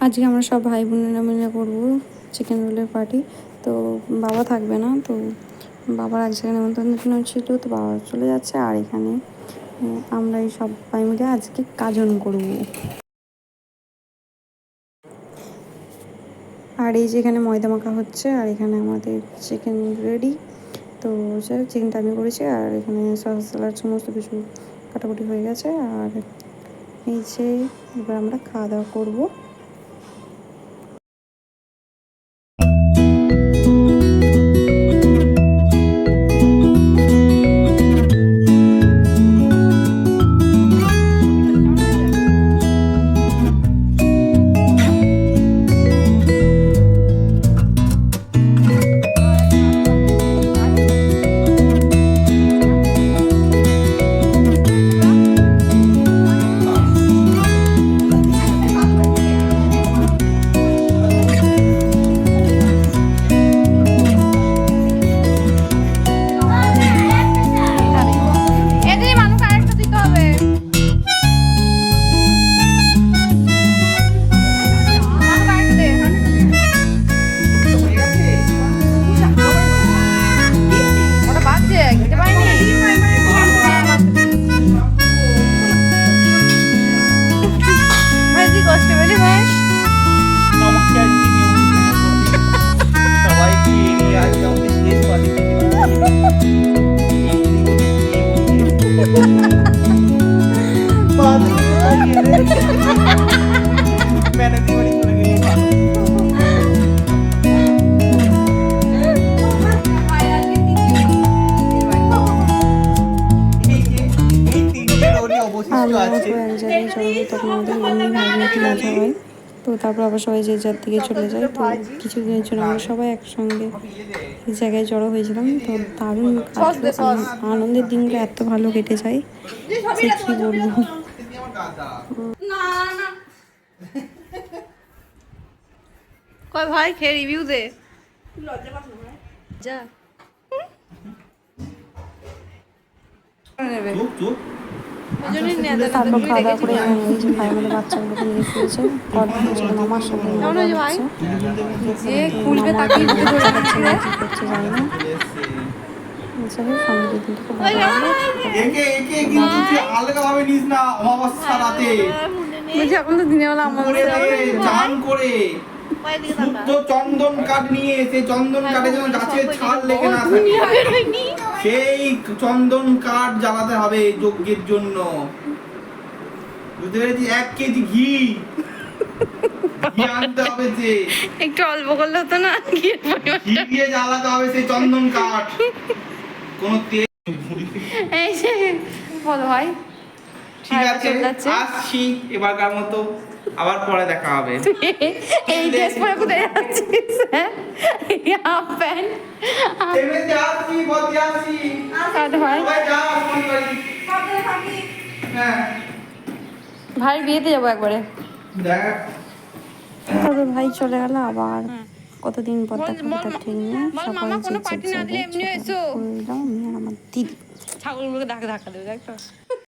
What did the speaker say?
আজকে আমরা সব ভাই বোনেরা মিলে করবো চিকেন রোলের পার্টি। তো বাবা থাকবে না, তো বাবার এক জায়গায় নেমন্তন্ন ছিল, তো বাবা চলে যাচ্ছে। আর এখানে আমরা এই সবাই মিলে আজকে কাজন করব। আর এই যে এখানে ময়দা মাখা হচ্ছে, আর এখানে আমাদের চিকেন রেডি। তো চিকেনটা আমি করেছি, আর এখানে সস স্যালাড সমস্ত কিছু কাটাকুটি হয়ে গেছে। আর এই যে এবার আমরা খাওয়া দাওয়া করবো। তখন আমাদের এমনি ভাইকে মজা হয়। তো তারপর আবার সবাই যে যার দিকে চলে যায়। তো কিছুদিনের জন্য আমরা সবাই একসঙ্গে এই জায়গায় জড়ো হয়েছিলাম। তো দারুণ আনন্দের দিনগুলো এত ভালো কেটে যায় যে কি বলবো। কয় ভাই খেয়ে রিভিউ দে। যা তারপর খাওয়া দাওয়া করে এই যে ভাই আমাদের বাচ্চাগুলোকে নিয়ে ফিরেছে মামার সাথে কি করছে জানি না। এখন তো দিনের বেলা চন্দন কাঠ নিয়ে সেই চন্দন কাঠে যেন গাছের ছাল লেগে না থাকে, সেই চন্দন কাঠ জ্বালাতে হবে যজ্ঞের জন্য। বুঝতে পেরেছি? 1 কেজি ঘি আনতে হবে, যে একটু অল্প করলে হতো না? ঘি দিয়ে জ্বালাতে হবে সেই চন্দন কাঠ। কোন তেল এই যে বলো ভাই। ঠিক আছে, আসছি এবারকার মতো, আবার পরে দেখা হবে। এই ড্রেস পরে কোথায় যাচ্ছিস? হাফ প্যান্ট এমে যাচ্ছি, বদি আসছি। ভাই হ্যাঁ, ভাই বিয়েতে যাবো একবারে। দেখ তবে ভাই চলে গেল, আবার কতদিন পর দেখা হবে তার ঠিক নেই। সবাই যে যার জায়গায় চলে গেল। আমার দিদি ছাগলগুলোকে ধাক্কা দেবে, দেখ তো।